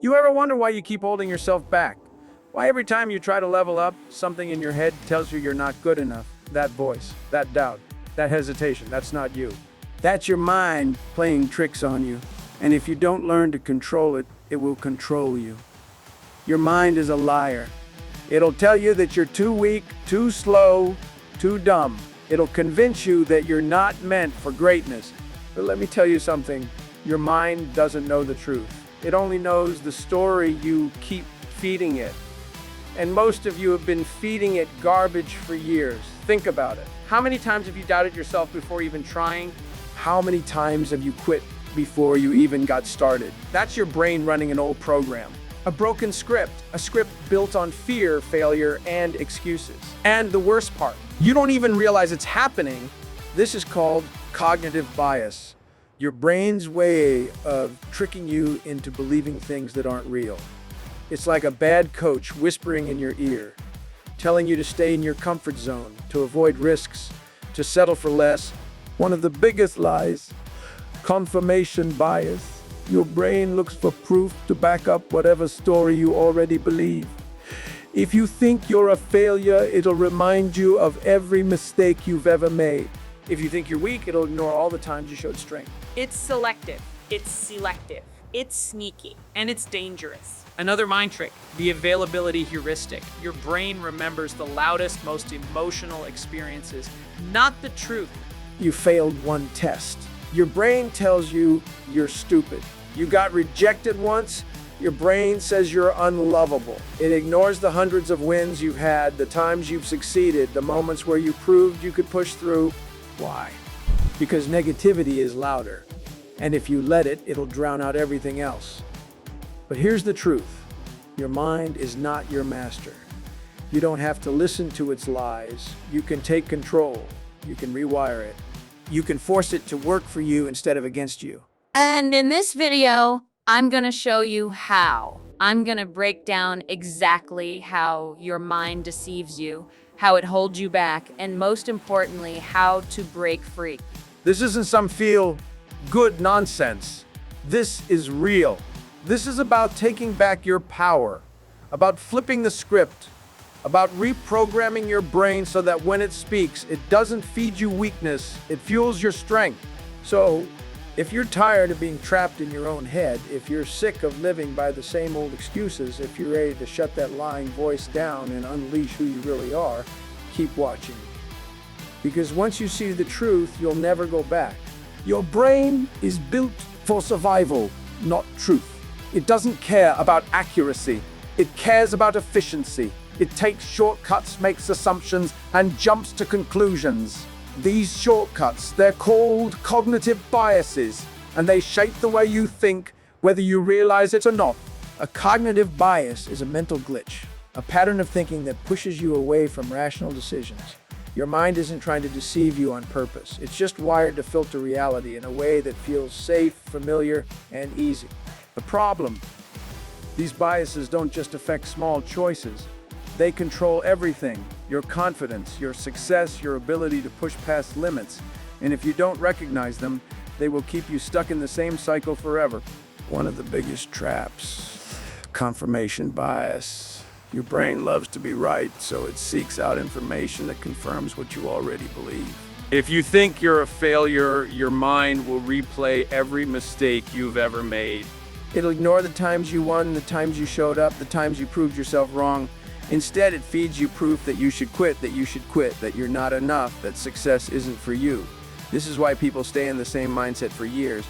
You ever wonder why you keep holding yourself back? Why every time you try to level up, something in your head tells you you're not good enough? That voice, that doubt, that hesitation, that's not you. That's your mind playing tricks on you. And if you don't learn to control it, it will control you. Your mind is a liar. It'll tell you that you're too weak, too slow, too dumb. It'll convince you that you're not meant for greatness. But let me tell you something, your mind doesn't know the truth. It only knows the story you keep feeding it. And most of you have been feeding it garbage for years. Think about it. How many times have you doubted yourself before even trying? How many times have you quit before you even got started? That's your brain running an old program. A broken script, a script built on fear, failure, and excuses. And the worst part, you don't even realize it's happening. This is called cognitive bias. Your brain's way of tricking you into believing things that aren't real. It's like a bad coach whispering in your ear, telling you to stay in your comfort zone, to avoid risks, to settle for less. One of the biggest lies, confirmation bias. Your brain looks for proof to back up whatever story you already believe. If you think you're a failure, it'll remind you of every mistake you've ever made. If you think you're weak, it'll ignore all the times you showed strength. It's selective, it's selective, it's sneaky, and it's dangerous. Another mind trick, the availability heuristic. Your brain remembers the loudest, most emotional experiences, not the truth. You failed one test. Your brain tells you you're stupid. You got rejected once, your brain says you're unlovable. It ignores the hundreds of wins you've had, the times you've succeeded, the moments where you proved you could push through. Why? Because negativity is louder. And if you let it, it'll drown out everything else. But here's the truth. Your mind is not your master. You don't have to listen to its lies. You can take control. You can rewire it. You can force it to work for you instead of against you. And in this video, I'm gonna show you how. I'm gonna break down exactly how your mind deceives you, how it holds you back, and most importantly, how to break free. This isn't some feel-good nonsense. This is real. This is about taking back your power, about flipping the script, about reprogramming your brain so that when it speaks, it doesn't feed you weakness, it fuels your strength. So, if you're tired of being trapped in your own head, if you're sick of living by the same old excuses, if you're ready to shut that lying voice down and unleash who you really are, keep watching. Because once you see the truth, you'll never go back. Your brain is built for survival, not truth. It doesn't care about accuracy. It cares about efficiency. It takes shortcuts, makes assumptions, and jumps to conclusions. These shortcuts, they're called cognitive biases, and they shape the way you think, whether you realize it or not. A cognitive bias is a mental glitch, a pattern of thinking that pushes you away from rational decisions. Your mind isn't trying to deceive you on purpose. It's just wired to filter reality in a way that feels safe, familiar, and easy. The problem, these biases don't just affect small choices. They control everything, your confidence, your success, your ability to push past limits. And if you don't recognize them, they will keep you stuck in the same cycle forever. One of the biggest traps, confirmation bias. Your brain loves to be right, so it seeks out information that confirms what you already believe. If you think you're a failure, your mind will replay every mistake you've ever made. It'll ignore the times you won, the times you showed up, the times you proved yourself wrong. Instead, it feeds you proof that you should quit, that you're not enough, that success isn't for you. This is why people stay in the same mindset for years.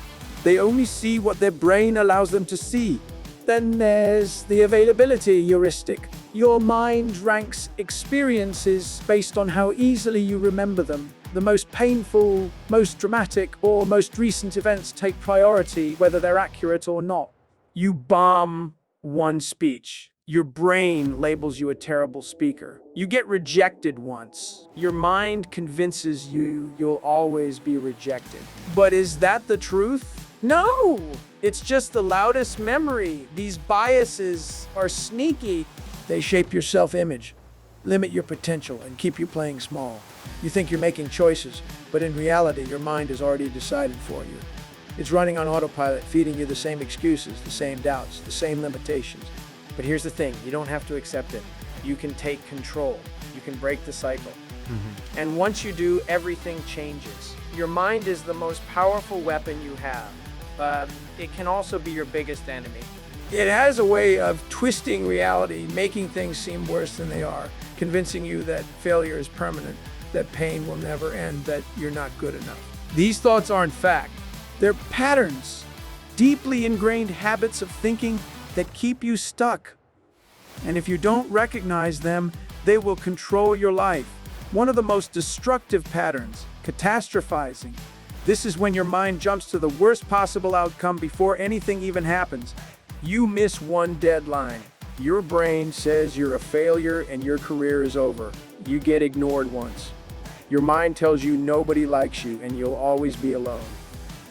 They only see what their brain allows them to see. Then there's the availability heuristic. Your mind ranks experiences based on how easily you remember them. The most painful, most dramatic, or most recent events take priority, whether they're accurate or not. You bomb one speech. Your brain labels you a terrible speaker. You get rejected once. Your mind convinces you you'll always be rejected. But is that the truth? No! It's just the loudest memory. These biases are sneaky. They shape your self-image, limit your potential, and keep you playing small. You think you're making choices, but in reality, your mind has already decided for you. It's running on autopilot, feeding you the same excuses, the same doubts, the same limitations. But here's the thing, you don't have to accept it. You can take control. You can break the cycle. And once you do, everything changes. Your mind is the most powerful weapon you have, but it can also be your biggest enemy. It has a way of twisting reality, making things seem worse than they are, convincing you that failure is permanent, that pain will never end, that you're not good enough. These thoughts aren't fact. They're patterns, deeply ingrained habits of thinking that keep you stuck. And if you don't recognize them, they will control your life. One of the most destructive patterns, catastrophizing. This is when your mind jumps to the worst possible outcome before anything even happens. You miss one deadline. Your brain says you're a failure and your career is over. You get ignored once. Your mind tells you nobody likes you and you'll always be alone.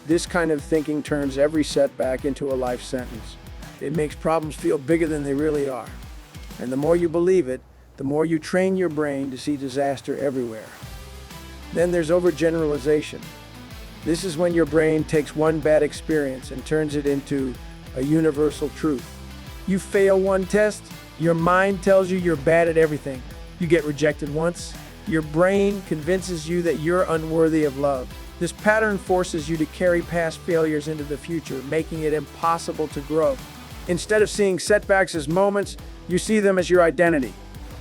This kind of thinking turns every setback into a life sentence. It makes problems feel bigger than they really are. And the more you believe it, the more you train your brain to see disaster everywhere. Then there's overgeneralization. This is when your brain takes one bad experience and turns it into a universal truth. You fail one test, your mind tells you you're bad at everything. You get rejected once, your brain convinces you that you're unworthy of love. This pattern forces you to carry past failures into the future, making it impossible to grow. Instead of seeing setbacks as moments, you see them as your identity.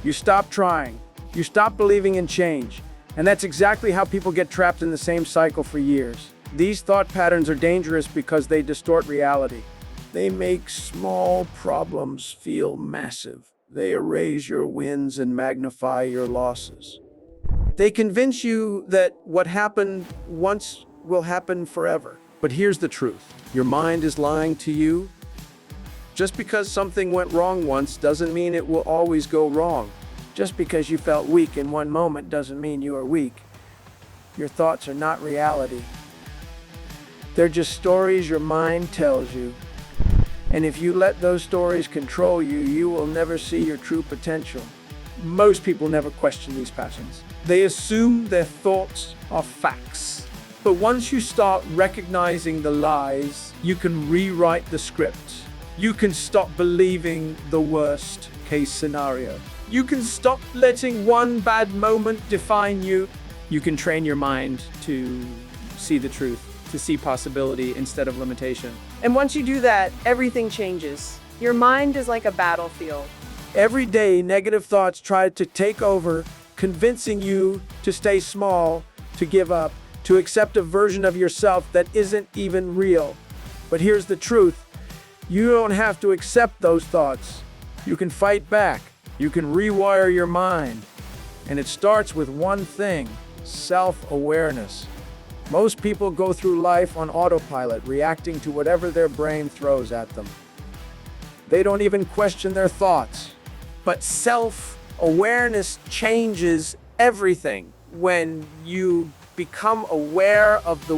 You stop trying. You stop believing in change. And that's exactly how people get trapped in the same cycle for years. These thought patterns are dangerous because they distort reality. They make small problems feel massive. They erase your wins and magnify your losses. They convince you that what happened once will happen forever. But here's the truth. Your mind is lying to you. Just because something went wrong once doesn't mean it will always go wrong. Just because you felt weak in one moment doesn't mean you are weak. Your thoughts are not reality. They're just stories your mind tells you. And if you let those stories control you, you will never see your true potential. Most people never question these patterns. They assume their thoughts are facts. But once you start recognizing the lies, you can rewrite the script. You can stop believing the worst case scenario. You can stop letting one bad moment define you. You can train your mind to see the truth, to see possibility instead of limitation. And once you do that, everything changes. Your mind is like a battlefield. Every day, negative thoughts try to take over, convincing you to stay small, to give up, to accept a version of yourself that isn't even real. But here's the truth. You don't have to accept those thoughts. You can fight back. You can rewire your mind. And it starts with one thing: self-awareness. Most people go through life on autopilot, reacting to whatever their brain throws at them. They don't even question their thoughts. But self-awareness changes everything. When you become aware of the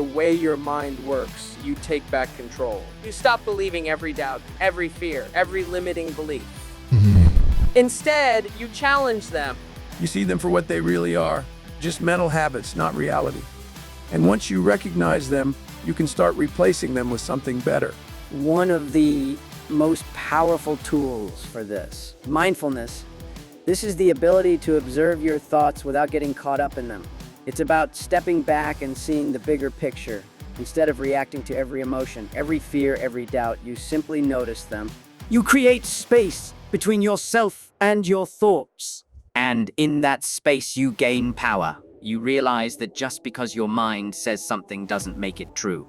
way your mind works, you take back control. You stop believing every doubt, every fear, every limiting belief. Instead, you challenge them. You see them for what they really are, just mental habits, not reality. And once you recognize them, you can start replacing them with something better. One of the most powerful tools for this, mindfulness. This is the ability to observe your thoughts without getting caught up in them. It's about stepping back and seeing the bigger picture. Instead of reacting to every emotion, every fear, every doubt, you simply notice them. You create space between yourself and your thoughts. And in that space, you gain power. You realize that just because your mind says something doesn't make it true.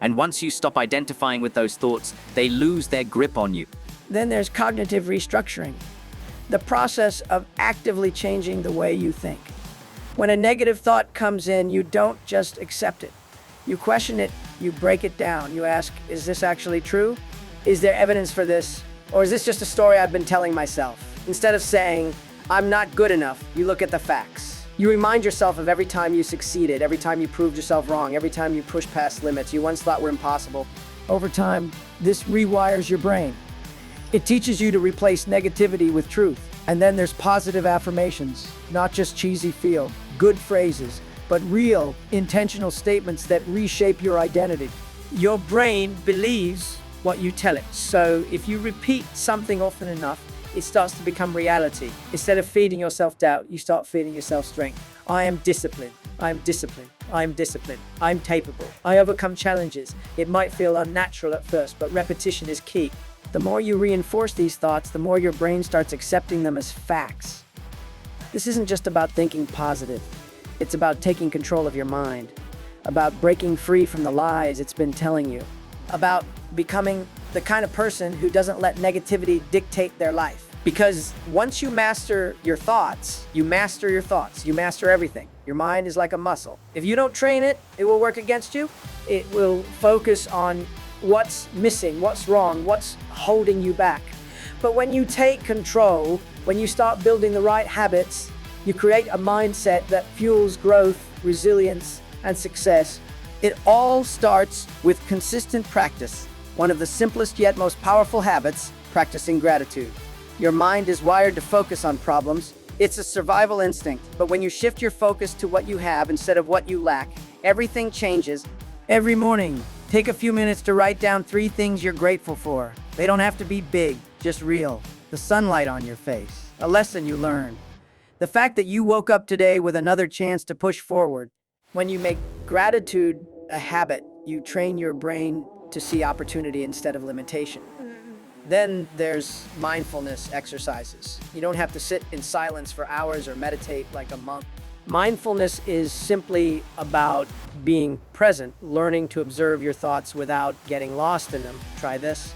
And once you stop identifying with those thoughts, they lose their grip on you. Then there's cognitive restructuring, the process of actively changing the way you think. When a negative thought comes in, you don't just accept it. You question it, you break it down. You ask, is this actually true? Is there evidence for this? Or is this just a story I've been telling myself? Instead of saying, I'm not good enough, you look at the facts. You remind yourself of every time you succeeded, every time you proved yourself wrong, every time you pushed past limits you once thought were impossible. Over time, this rewires your brain. It teaches you to replace negativity with truth. And then there's positive affirmations, not just cheesy feel, good phrases, but real, intentional statements that reshape your identity. Your brain believes what you tell it. So if you repeat something often enough, it starts to become reality. Instead of feeding yourself doubt, you start feeding yourself strength. I am disciplined. I am disciplined. I am disciplined. I'm capable. I overcome challenges. It might feel unnatural at first, but repetition is key. The more you reinforce these thoughts, the more your brain starts accepting them as facts. This isn't just about thinking positive. It's about taking control of your mind, about breaking free from the lies it's been telling you, about becoming the kind of person who doesn't let negativity dictate their life. Because once you master your thoughts, you master your thoughts, you master everything. Your mind is like a muscle. If you don't train it, it will work against you. It will focus on what's missing, what's wrong, what's holding you back. But when you take control, when you start building the right habits, you create a mindset that fuels growth, resilience, and success. It all starts with consistent practice. One of the simplest yet most powerful habits, practicing gratitude. Your mind is wired to focus on problems. It's a survival instinct. But when you shift your focus to what you have instead of what you lack, everything changes. Every morning, take a few minutes to write down 3 things you're grateful for. They don't have to be big, just real. The sunlight on your face, a lesson you learned. The fact that you woke up today with another chance to push forward. When you make gratitude a habit, you train your brain to see opportunity instead of limitation. Then there's mindfulness exercises. You don't have to sit in silence for hours or meditate like a monk. Mindfulness is simply about being present, learning to observe your thoughts without getting lost in them. Try this.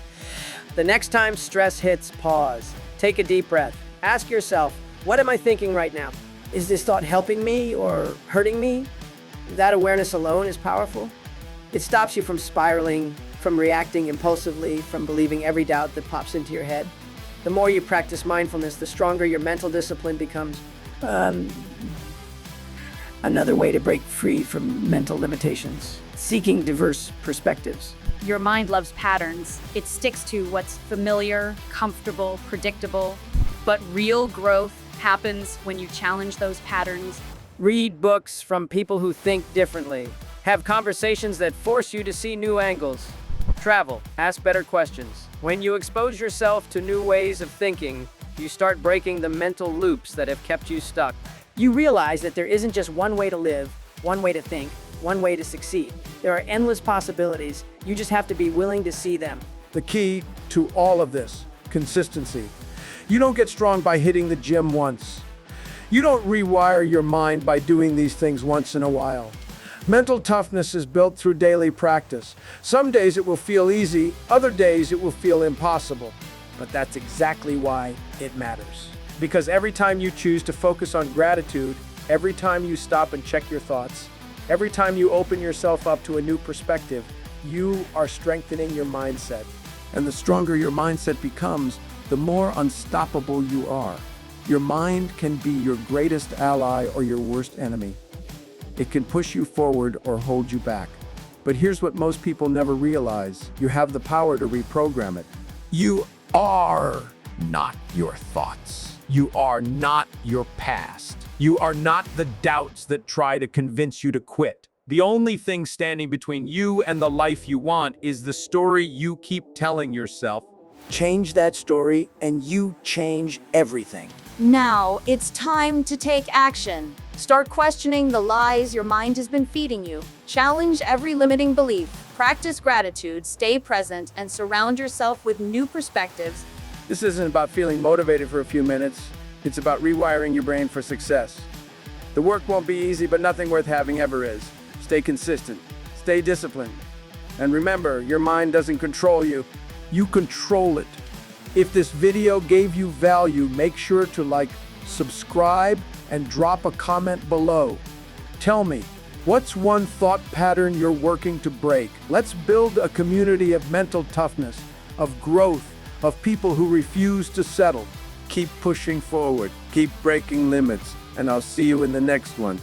The next time stress hits, pause. Take a deep breath. Ask yourself, what am I thinking right now? Is this thought helping me or hurting me? That awareness alone is powerful. It stops you from spiraling, from reacting impulsively, from believing every doubt that pops into your head. The more you practice mindfulness, the stronger your mental discipline becomes. Another way to break free from mental limitations. Seeking diverse perspectives. Your mind loves patterns. It sticks to what's familiar, comfortable, predictable. But real growth happens when you challenge those patterns. Read books from people who think differently. Have conversations that force you to see new angles. Travel. Ask better questions. When you expose yourself to new ways of thinking, you start breaking the mental loops that have kept you stuck. You realize that there isn't just one way to live, one way to think, one way to succeed. There are endless possibilities. You just have to be willing to see them. The key to all of this, consistency. You don't get strong by hitting the gym once. You don't rewire your mind by doing these things once in a while. Mental toughness is built through daily practice. Some days it will feel easy, other days it will feel impossible. But that's exactly why it matters. Because every time you choose to focus on gratitude, every time you stop and check your thoughts, every time you open yourself up to a new perspective, you are strengthening your mindset. And the stronger your mindset becomes, the more unstoppable you are. Your mind can be your greatest ally or your worst enemy. It can push you forward or hold you back. But here's what most people never realize. You have the power to reprogram it. You are not your thoughts. You are not your past. You are not the doubts that try to convince you to quit. The only thing standing between you and the life you want is the story you keep telling yourself. Change that story and you change everything. Now, it's time to take action. Start questioning the lies your mind has been feeding you. Challenge every limiting belief. Practice gratitude, stay present, and surround yourself with new perspectives. This isn't about feeling motivated for a few minutes. It's about rewiring your brain for success. The work won't be easy, but nothing worth having ever is. Stay consistent. Stay disciplined. And remember, your mind doesn't control you. You control it. If this video gave you value, make sure to like, subscribe, and drop a comment below. Tell me, what's one thought pattern you're working to break? Let's build a community of mental toughness, of growth, of people who refuse to settle. Keep pushing forward, keep breaking limits, and I'll see you in the next one.